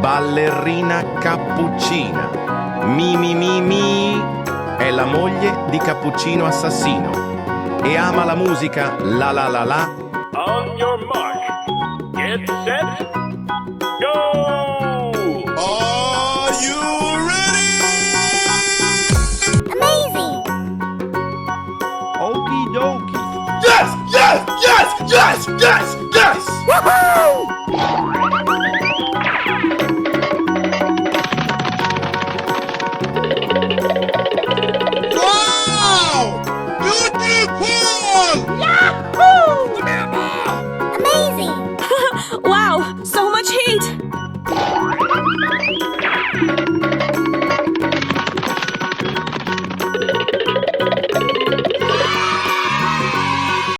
ballerina cappuccina. Mi mi mi mi è la moglie di Cappuccino Assassino e ama la musica la la la la. On your mark, get set, go! Are you ready? Amazing! Okie dokie. Yes, yes, yes, yes, yes!